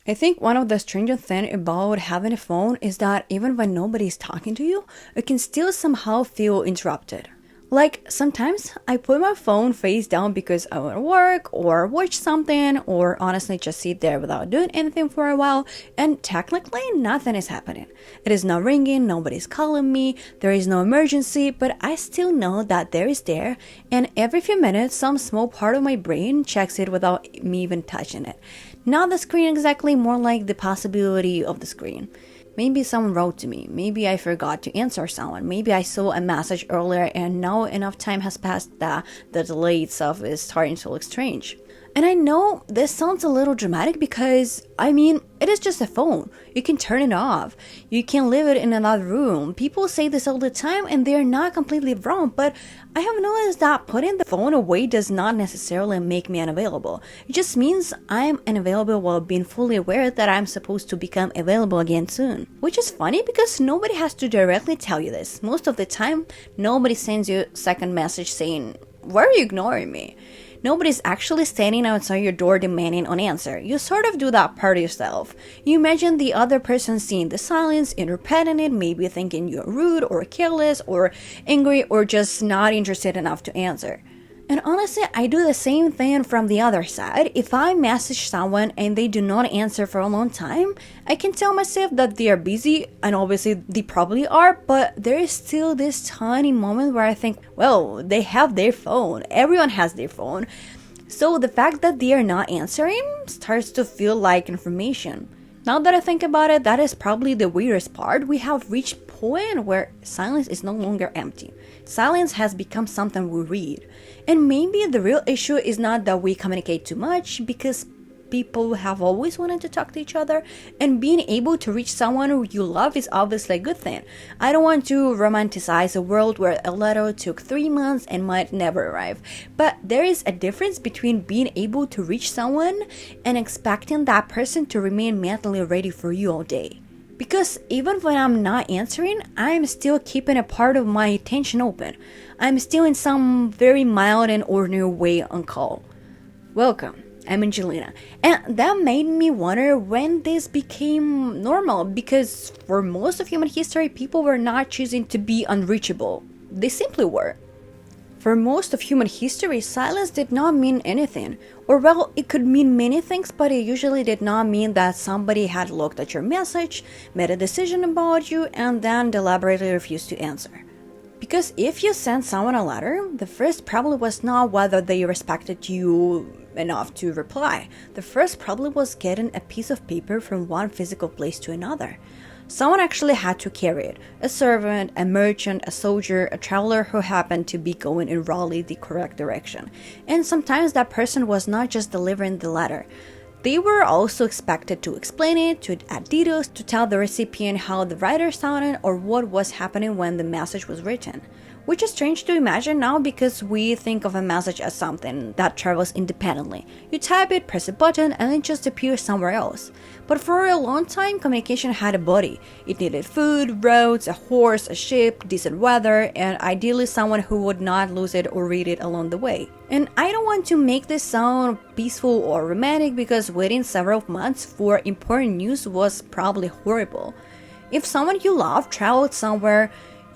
I think one of the strangest things about having a phone is that even when nobody's talking to you, you can still somehow feel interrupted. Like sometimes I put my phone face down because I want to work or watch something or honestly just sit there without doing anything for a while, and technically nothing is happening. It is not ringing, nobody's calling me, there is no emergency, but I still know that there is there, and every few minutes some small part of my brain checks it without me even touching it. Not the screen exactly, more like the possibility of the screen. Maybe someone wrote to me, maybe I forgot to answer someone, maybe I saw a message earlier and now enough time has passed that the delay itself is starting to look strange. And I know this sounds a little dramatic because, it is just a phone. You can turn it off. You can leave it in another room. People say this all the time and they're not completely wrong, but I have noticed that putting the phone away does not necessarily make me unavailable. It just means I'm unavailable while being fully aware that I'm supposed to become available again soon. Which is funny because nobody has to directly tell you this. Most of the time, nobody sends you a second message saying, "Why are you ignoring me?" Nobody's actually standing outside your door demanding an answer. You sort of do that part yourself. You imagine the other person seeing the silence, interpreting it, maybe thinking you're rude or careless or angry or just not interested enough to answer. And honestly, I do the same thing from the other side. If I message someone and they do not answer for a long time, I can tell myself that they are busy, and obviously they probably are, but there is still this tiny moment where I think, well, they have their phone. Everyone has their phone. So the fact that they are not answering starts to feel like information. Now that I think about it, that is probably the weirdest part. We have reached a point where silence is no longer empty. Silence has become something we read. And maybe the real issue is not that we communicate too much, because people have always wanted to talk to each other, and being able to reach someone who you love is obviously a good thing. I don't want to romanticize a world where a letter took 3 months and might never arrive, but there is a difference between being able to reach someone and expecting that person to remain mentally ready for you all day. Because even when I'm not answering, I'm still keeping a part of my attention open. I'm still in some very mild and ordinary way on call. Welcome, I'm Angelina. And that made me wonder when this became normal, because for most of human history, people were not choosing to be unreachable. They simply were. For most of human history, silence did not mean anything. Or well, it could mean many things, but it usually did not mean that somebody had looked at your message, made a decision about you, and then deliberately refused to answer. Because if you sent someone a letter, the first problem was not whether they respected you enough to reply. The first problem was getting a piece of paper from one physical place to another. Someone actually had to carry it. A servant, a merchant, a soldier, a traveler who happened to be going in roughly the correct direction. And sometimes that person was not just delivering the letter. They were also expected to explain it, to add details, to tell the recipient how the writer sounded or what was happening when the message was written. Which is strange to imagine now because we think of a message as something that travels independently. You type it, press a button, and it just appears somewhere else. But for a long time, communication had a body. It needed food, roads, a horse, a ship, decent weather, and ideally someone who would not lose it or read it along the way. And I don't want to make this sound peaceful or romantic because waiting several months for important news was probably horrible. If someone you love traveled somewhere,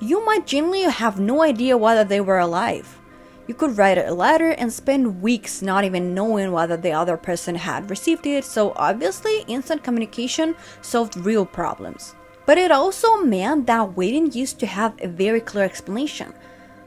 you might genuinely have no idea whether they were alive. You could write a letter and spend weeks not even knowing whether the other person had received it, so obviously instant communication solved real problems. But it also meant that waiting used to have a very clear explanation.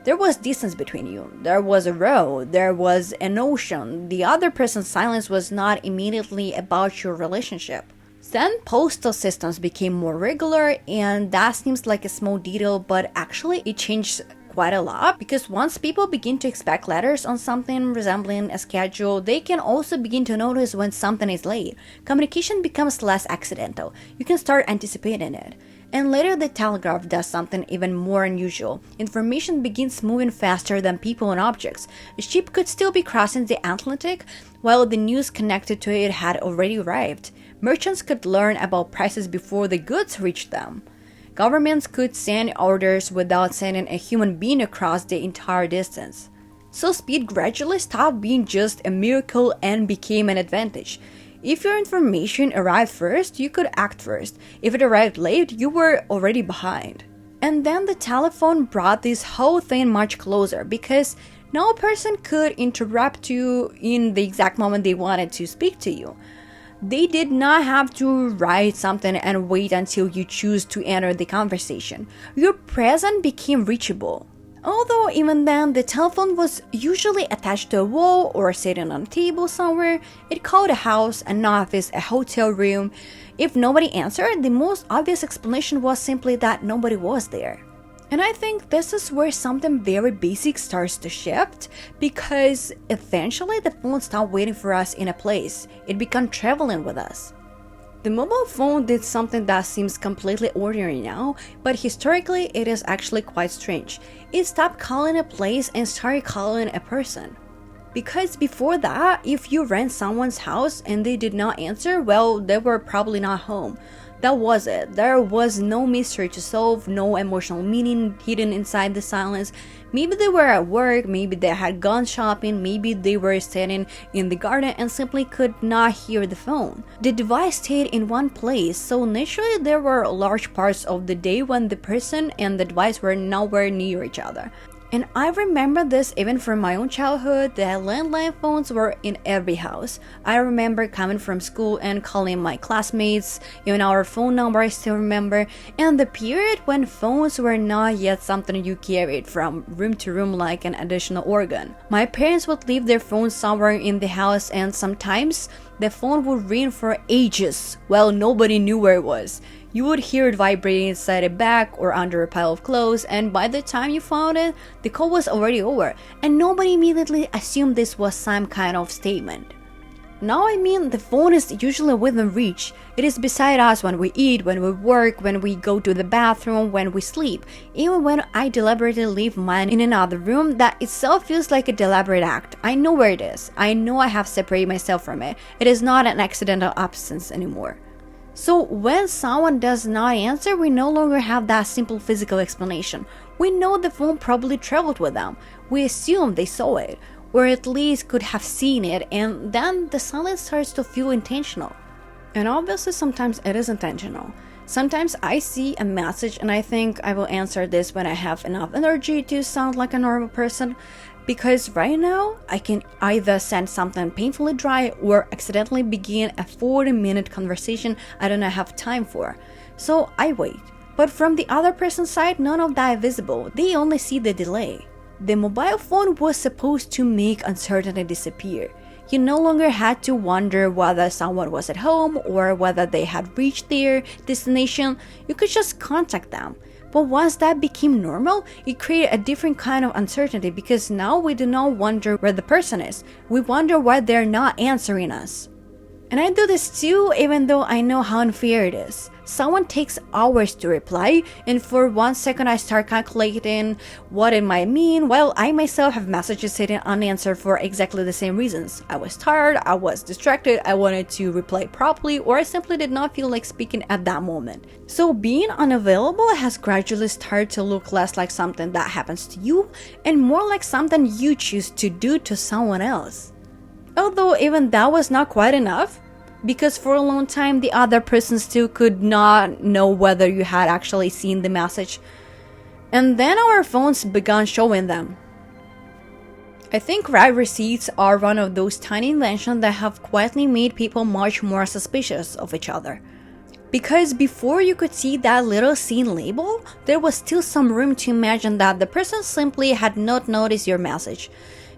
There was distance between you, there was a road, there was an ocean. The other person's silence was not immediately about your relationship. Then postal systems became more regular, and that seems like a small detail, but actually it changed quite a lot, because once people begin to expect letters on something resembling a schedule, they can also begin to notice when something is late. Communication becomes less accidental. You can start anticipating it. And later the telegraph does something even more unusual. Information begins moving faster than people and objects. A ship could still be crossing the Atlantic while the news connected to it had already arrived. Merchants could learn about prices before the goods reached them. Governments could send orders without sending a human being across the entire distance. So speed gradually stopped being just a miracle and became an advantage. If your information arrived first, you could act first. If it arrived late, you were already behind. And then the telephone brought this whole thing much closer because no person could interrupt you in the exact moment they wanted to speak to you. They did not have to write something and wait until you choose to enter the conversation. Your presence became reachable. Although even then, the telephone was usually attached to a wall or sitting on a table somewhere. It called a house, an office, a hotel room. If nobody answered, the most obvious explanation was simply that nobody was there. And I think this is where something very basic starts to shift, because eventually the phone stopped waiting for us in a place. It began traveling with us. The mobile phone did something that seems completely ordinary now, but historically it is actually quite strange. It stopped calling a place and started calling a person. Because before that, if you rent someone's house and they did not answer, well, they were probably not home. That was it. There was no mystery to solve, no emotional meaning hidden inside the silence. Maybe they were at work, maybe they had gone shopping, maybe they were standing in the garden and simply could not hear the phone. The device stayed in one place, so naturally there were large parts of the day when the person and the device were nowhere near each other. And I remember this even from my own childhood. The landline phones were in every house. I remember coming from school and calling my classmates, even our phone number I still remember, and the period when phones were not yet something you carried from room to room like an additional organ. My parents would leave their phones somewhere in the house, and sometimes the phone would ring for ages while nobody knew where it was. You would hear it vibrating inside a bag or under a pile of clothes, and by the time you found it, the call was already over, and nobody immediately assumed this was some kind of statement. Now I mean, the phone is usually within reach. It is beside us when we eat, when we work, when we go to the bathroom, when we sleep. Even when I deliberately leave mine in another room, that itself feels like a deliberate act. I know where it is. I know I have separated myself from it. It is not an accidental absence anymore. So when someone does not answer, we no longer have that simple physical explanation. We know the phone probably traveled with them. We assume they saw it, or at least could have seen it, and then the silence starts to feel intentional. And obviously sometimes it is intentional. Sometimes I see a message and I think I will answer this when I have enough energy to sound like a normal person. Because right now, I can either send something painfully dry or accidentally begin a 40-minute conversation I don't have time for. So I wait. But from the other person's side, none of that is visible. They only see the delay. The mobile phone was supposed to make uncertainty disappear. You no longer had to wonder whether someone was at home or whether they had reached their destination. You could just contact them. But once that became normal, it created a different kind of uncertainty, because now we do not wonder where the person is. We wonder why they're not answering us. And I do this too, even though I know how unfair it is. Someone takes hours to reply, and for 1 second I start calculating what it might mean, while I myself have messages sitting unanswered for exactly the same reasons. I was tired, I was distracted, I wanted to reply properly, or I simply did not feel like speaking at that moment. So being unavailable has gradually started to look less like something that happens to you, and more like something you choose to do to someone else. Although even that was not quite enough, because for a long time the other person still could not know whether you had actually seen the message. And then our phones began showing them. I think read receipts are one of those tiny inventions that have quietly made people much more suspicious of each other. Because before you could see that little scene label, there was still some room to imagine that the person simply had not noticed your message.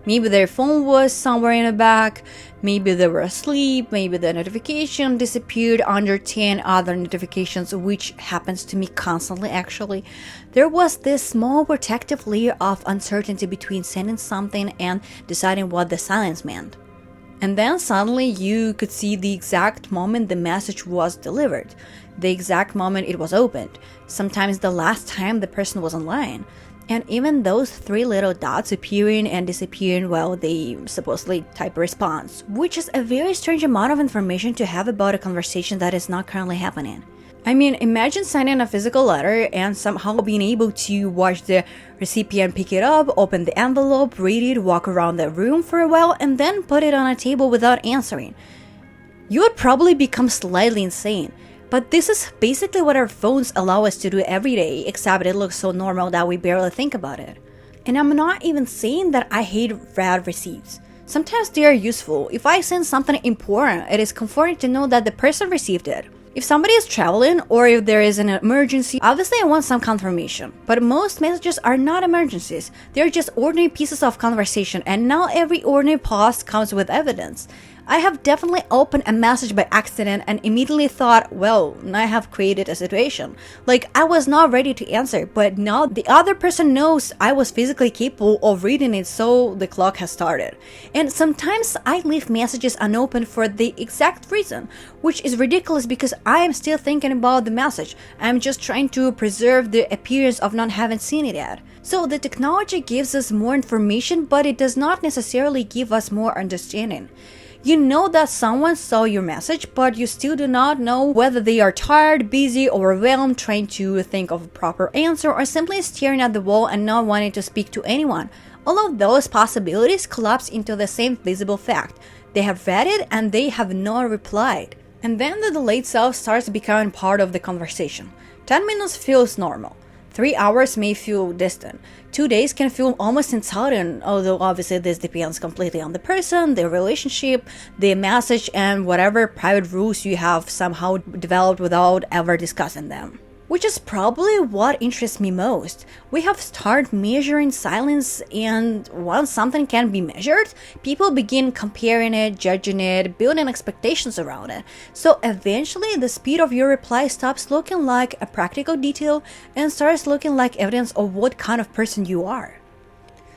Maybe their phone was somewhere in the back, maybe they were asleep, maybe the notification disappeared under 10 other notifications, which happens to me constantly actually. There was this small protective layer of uncertainty between sending something and deciding what the silence meant. And then suddenly you could see the exact moment the message was delivered, the exact moment it was opened, sometimes the last time the person was online. And even those 3 little dots appearing and disappearing while they supposedly type a response, which is a very strange amount of information to have about a conversation that is not currently happening. I mean, imagine signing a physical letter and somehow being able to watch the recipient pick it up, open the envelope, read it, walk around the room for a while, and then put it on a table without answering. You would probably become slightly insane. But this is basically what our phones allow us to do every day, except it looks so normal that we barely think about it. And I'm not even saying that I hate read receipts. Sometimes they are useful. If I send something important, it is comforting to know that the person received it. If somebody is traveling or if there is an emergency, obviously I want some confirmation. But most messages are not emergencies. They are just ordinary pieces of conversation, and not every ordinary pause comes with evidence. I have definitely opened a message by accident and immediately thought, well, I have created a situation. Like, I was not ready to answer, but now the other person knows I was physically capable of reading it, so the clock has started. And sometimes I leave messages unopened for the exact reason, which is ridiculous because I am still thinking about the message. I'm just trying to preserve the appearance of not having seen it yet. So the technology gives us more information, but it does not necessarily give us more understanding. You know that someone saw your message, but you still do not know whether they are tired, busy, overwhelmed, trying to think of a proper answer, or simply staring at the wall and not wanting to speak to anyone. All of those possibilities collapse into the same visible fact. They have read it and they have not replied. And then the delayed self starts becoming part of the conversation. 10 minutes feels normal. 3 hours may feel distant. 2 days can feel almost insulting, although obviously this depends completely on the person, their relationship, the message, and whatever private rules you have somehow developed without ever discussing them. Which is probably what interests me most. We have started measuring silence, and once something can be measured, people begin comparing it, judging it, building expectations around it. So eventually, the speed of your reply stops looking like a practical detail and starts looking like evidence of what kind of person you are.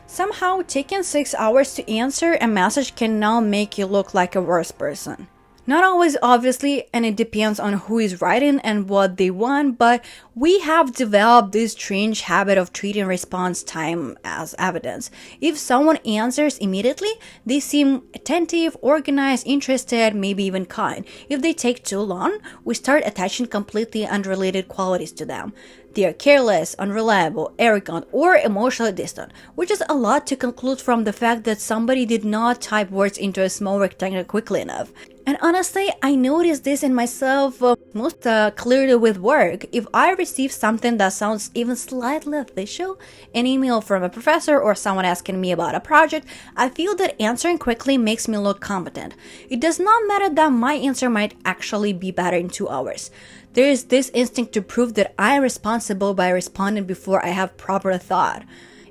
Somehow, taking 6 hours to answer a message can now make you look like a worse person. Not always, obviously, and it depends on who is writing and what they want, but we have developed this strange habit of treating response time as evidence. If someone answers immediately, they seem attentive, organized, interested, maybe even kind. If they take too long, we start attaching completely unrelated qualities to them. They are careless, unreliable, arrogant, or emotionally distant, which is a lot to conclude from the fact that somebody did not type words into a small rectangle quickly enough. And honestly, I noticed this in myself most clearly with work. If I receive something that sounds even slightly official, an email from a professor or someone asking me about a project, I feel that answering quickly makes me look competent. It does not matter that my answer might actually be better in 2 hours. There is this instinct to prove that I am responsible by responding before I have proper thought.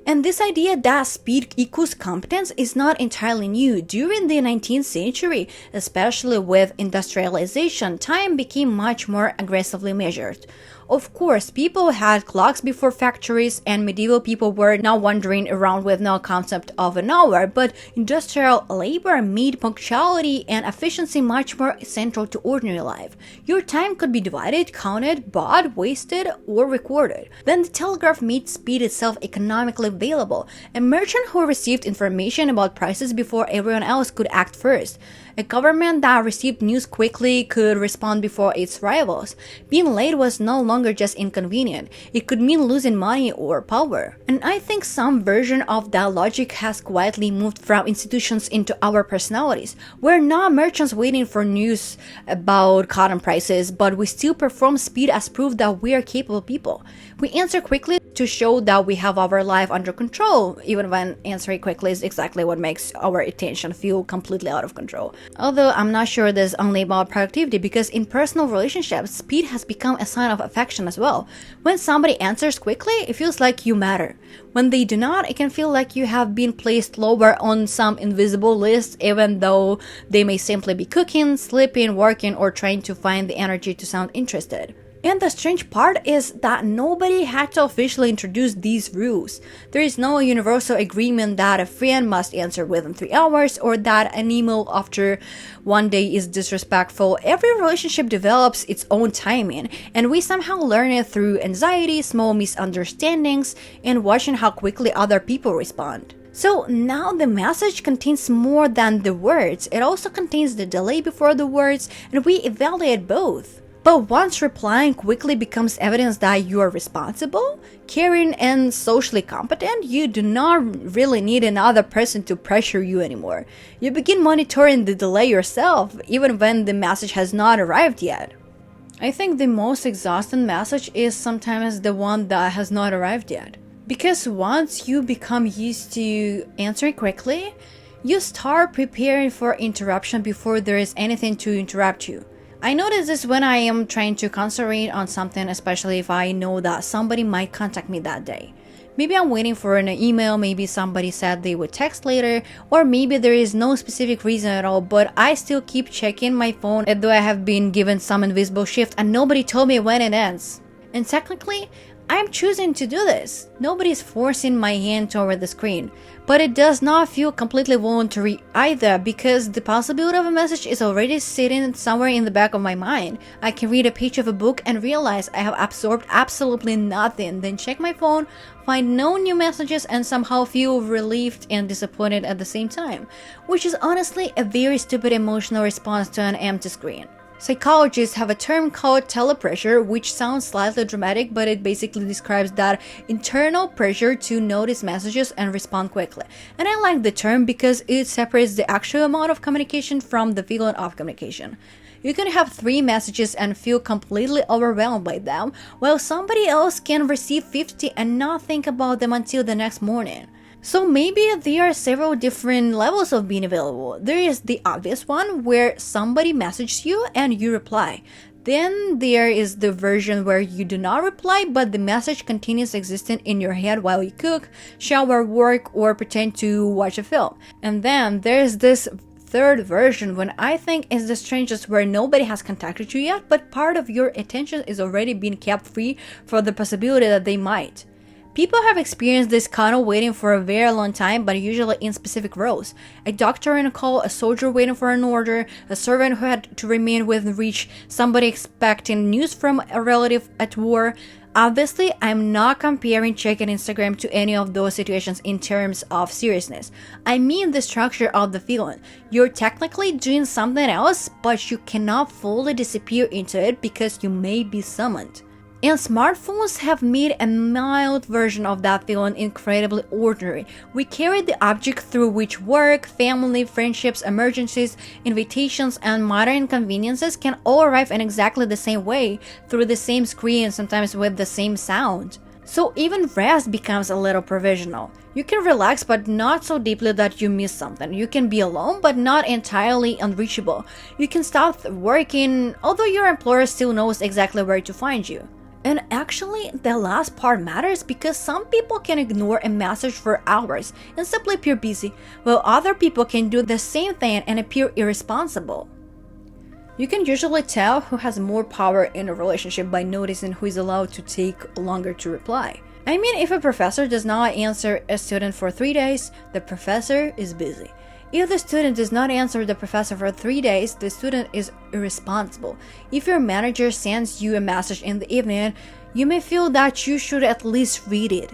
And this idea that speed equals competence is not entirely new. During the 19th century, especially with industrialization, time became much more aggressively measured. Of course, people had clocks before factories, and medieval people were not wandering around with no concept of an hour, but industrial labor made punctuality and efficiency much more central to ordinary life. Your time could be divided, counted, bought, wasted, or recorded. Then the telegraph made speed itself economically available. A merchant who received information about prices before everyone else could act first. A government that received news quickly could respond before its rivals. Being late was no longer just inconvenient. It could mean losing money or power. And I think some version of that logic has quietly moved from institutions into our personalities. We're not merchants waiting for news about cotton prices, but we still perform speed as proof that we are capable people. We answer quickly to show that we have our life under control, even when answering quickly is exactly what makes our attention feel completely out of control. Although I'm not sure this is only about productivity, because in personal relationships, speed has become a sign of affection as well. When somebody answers quickly, it feels like you matter. When they do not, it can feel like you have been placed lower on some invisible list, even though they may simply be cooking, sleeping, working, or trying to find the energy to sound interested. And the strange part is that nobody had to officially introduce these rules. There is no universal agreement that a friend must answer within 3 hours, or that an email after 1 day is disrespectful. Every relationship develops its own timing, and we somehow learn it through anxiety, small misunderstandings, and watching how quickly other people respond. So now the message contains more than the words. It also contains the delay before the words, and we evaluate both. But once replying quickly becomes evidence that you are responsible, caring, and socially competent, you do not really need another person to pressure you anymore. You begin monitoring the delay yourself, even when the message has not arrived yet. I think the most exhausting message is sometimes the one that has not arrived yet. Because once you become used to answering quickly, you start preparing for interruption before there is anything to interrupt you. I notice this when I am trying to concentrate on something, especially if I know that somebody might contact me that day. Maybe I'm waiting for an email, maybe somebody said they would text later, or maybe there is no specific reason at all, but I still keep checking my phone as though I have been given some invisible shift and nobody told me when it ends. And technically, I'm choosing to do this. Nobody is forcing my hand toward the screen. But it does not feel completely voluntary either, because the possibility of a message is already sitting somewhere in the back of my mind. I can read a page of a book and realize I have absorbed absolutely nothing, then check my phone, find no new messages, and somehow feel relieved and disappointed at the same time, which is honestly a very stupid emotional response to an empty screen. Psychologists have a term called telepressure, which sounds slightly dramatic, but it basically describes that internal pressure to notice messages and respond quickly. And I like the term because it separates the actual amount of communication from the feeling of communication. You can have 3 messages and feel completely overwhelmed by them, while somebody else can receive 50 and not think about them until the next morning. So maybe there are several different levels of being available. There is the obvious one where somebody messages you and you reply. Then there is the version where you do not reply, but the message continues existing in your head while you cook, shower, work, or pretend to watch a film. And then there's this third version when I think is the strangest, where nobody has contacted you yet, but part of your attention is already being kept free for the possibility that they might. People have experienced this kind of waiting for a very long time, but usually in specific roles. A doctor in a call, a soldier waiting for an order, a servant who had to remain within reach, somebody expecting news from a relative at war. Obviously, I'm not comparing checking Instagram to any of those situations in terms of seriousness. I mean the structure of the feeling. You're technically doing something else, but you cannot fully disappear into it because you may be summoned. And smartphones have made a mild version of that feeling incredibly ordinary. We carry the object through which work, family, friendships, emergencies, invitations, and minor inconveniences can all arrive in exactly the same way, through the same screen, sometimes with the same sound. So even rest becomes a little provisional. You can relax, but not so deeply that you miss something. You can be alone, but not entirely unreachable. You can stop working, although your employer still knows exactly where to find you. And actually, the last part matters because some people can ignore a message for hours and simply appear busy, while other people can do the same thing and appear irresponsible. You can usually tell who has more power in a relationship by noticing who is allowed to take longer to reply. I mean, if a professor does not answer a student for 3 days, the professor is busy. If the student does not answer the professor for 3 days, the student is irresponsible. If your manager sends you a message in the evening, you may feel that you should at least read it.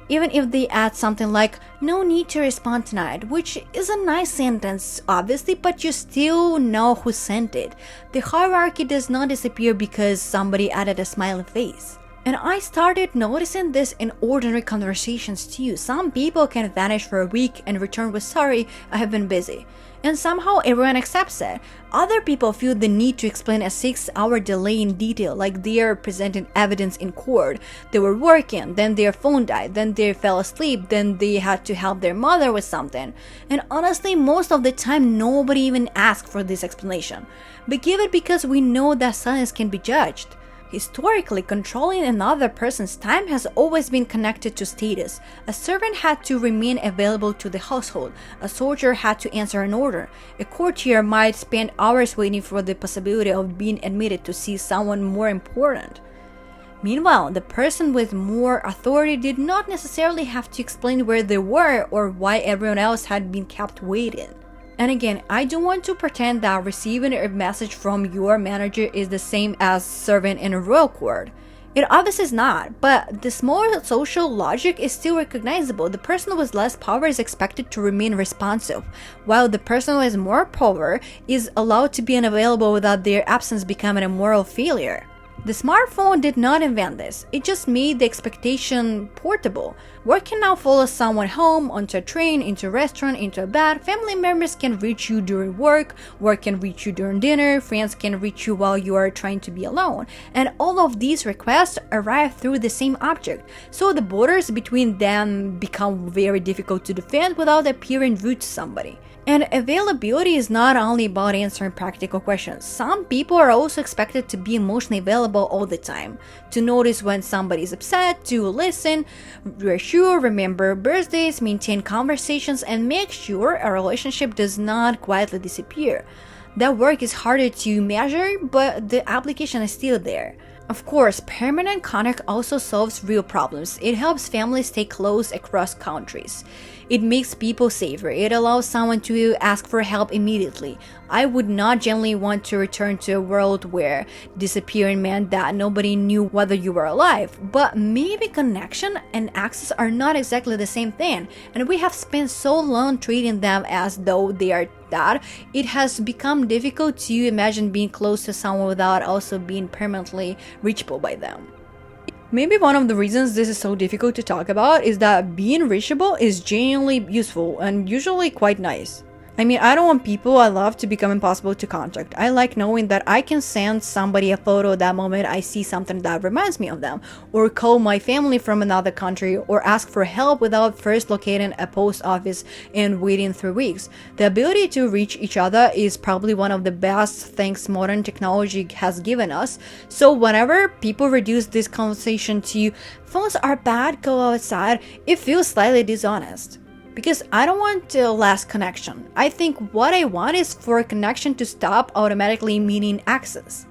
Even if they add something like, "No need to respond tonight," which is a nice sentence, obviously, but you still know who sent it. The hierarchy does not disappear because somebody added a smiley face. And I started noticing this in ordinary conversations too. Some people can vanish for a week and return with "Sorry, I have been busy." And somehow everyone accepts it. Other people feel the need to explain a 6-hour delay in detail, like they are presenting evidence in court. They were working, then their phone died, then they fell asleep, then they had to help their mother with something. And honestly, most of the time, nobody even asks for this explanation. But give it because we know that silence can be judged. Historically, controlling another person's time has always been connected to status. A servant had to remain available to the household. A soldier had to answer an order. A courtier might spend hours waiting for the possibility of being admitted to see someone more important. Meanwhile, the person with more authority did not necessarily have to explain where they were or why everyone else had been kept waiting. And again, I don't want to pretend that receiving a message from your manager is the same as serving in a royal court. It obviously is not, but the small social logic is still recognizable. The person with less power is expected to remain responsive, while the person with more power is allowed to be unavailable without their absence becoming a moral failure. The smartphone did not invent this, it just made the expectation portable. Work can now follow someone home, onto a train, into a restaurant, into a bed. Family members can reach you during work can reach you during dinner, friends can reach you while you are trying to be alone. And all of these requests arrive through the same object, so the borders between them become very difficult to defend without appearing rude to somebody. And availability is not only about answering practical questions. Some people are also expected to be emotionally available all the time, to notice when somebody is upset, to listen, reassure, remember birthdays, maintain conversations, and make sure a relationship does not quietly disappear. That work is harder to measure, but the application is still there. Of course, permanent contact also solves real problems. It helps families stay close across countries. It makes people safer. It allows someone to ask for help immediately. I would not generally want to return to a world where disappearing meant that nobody knew whether you were alive. But maybe connection and access are not exactly the same thing, and we have spent so long treating them as though they are that it has become difficult to imagine being close to someone without also being permanently reachable by them. Maybe one of the reasons this is so difficult to talk about is that being reachable is genuinely useful and usually quite nice. I mean, I don't want people I love to become impossible to contact. I like knowing that I can send somebody a photo that moment I see something that reminds me of them, or call my family from another country, or ask for help without first locating a post office and waiting 3 weeks. The ability to reach each other is probably one of the best things modern technology has given us. So whenever people reduce this conversation to phones are bad, go outside, it feels slightly dishonest. Because I don't want less connection. I think what I want is for a connection to stop automatically meaning access.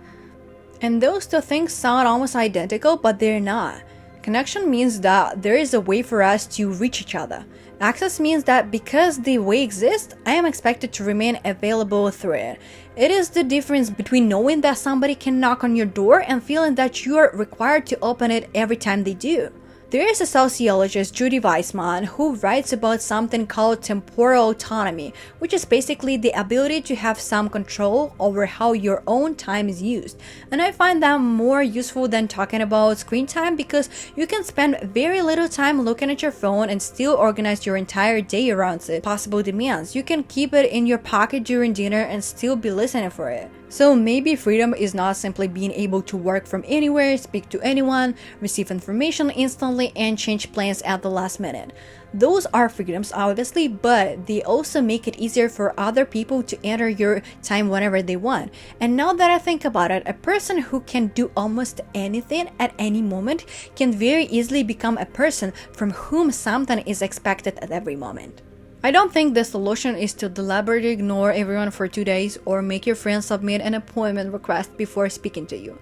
And those two things sound almost identical, but they're not. Connection means that there is a way for us to reach each other. Access means that because the way exists, I am expected to remain available through it. It is the difference between knowing that somebody can knock on your door and feeling that you are required to open it every time they do. There is a sociologist, Judy Weissman, who writes about something called temporal autonomy, which is basically the ability to have some control over how your own time is used. And I find that more useful than talking about screen time, because you can spend very little time looking at your phone and still organize your entire day around its possible demands. You can keep it in your pocket during dinner and still be listening for it. So maybe freedom is not simply being able to work from anywhere, speak to anyone, receive information instantly, and change plans at the last minute. Those are freedoms, obviously, but they also make it easier for other people to enter your time whenever they want. And now that I think about it, a person who can do almost anything at any moment can very easily become a person from whom something is expected at every moment. I don't think the solution is to deliberately ignore everyone for 2 days or make your friends submit an appointment request before speaking to you.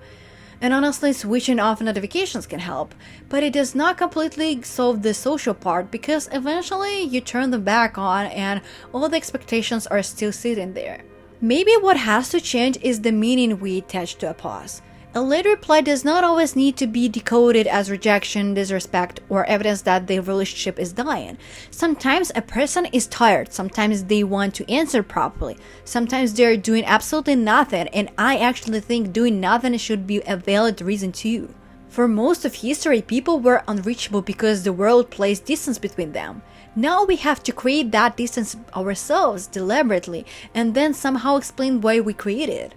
And honestly, switching off notifications can help, but it does not completely solve the social part, because eventually you turn them back on and all the expectations are still sitting there. Maybe what has to change is the meaning we attach to a pause. A late reply does not always need to be decoded as rejection, disrespect, or evidence that the relationship is dying. Sometimes a person is tired, sometimes they want to answer properly, sometimes they're doing absolutely nothing, and I actually think doing nothing should be a valid reason too. For most of history, people were unreachable because the world placed distance between them. Now we have to create that distance ourselves deliberately, and then somehow explain why we created it.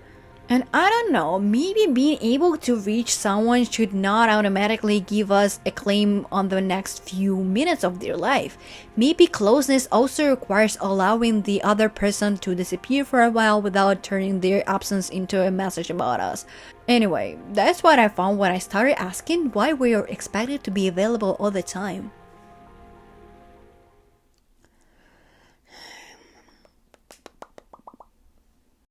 And I don't know, maybe being able to reach someone should not automatically give us a claim on the next few minutes of their life. Maybe closeness also requires allowing the other person to disappear for a while without turning their absence into a message about us. Anyway, that's what I found when I started asking why we are expected to be available all the time.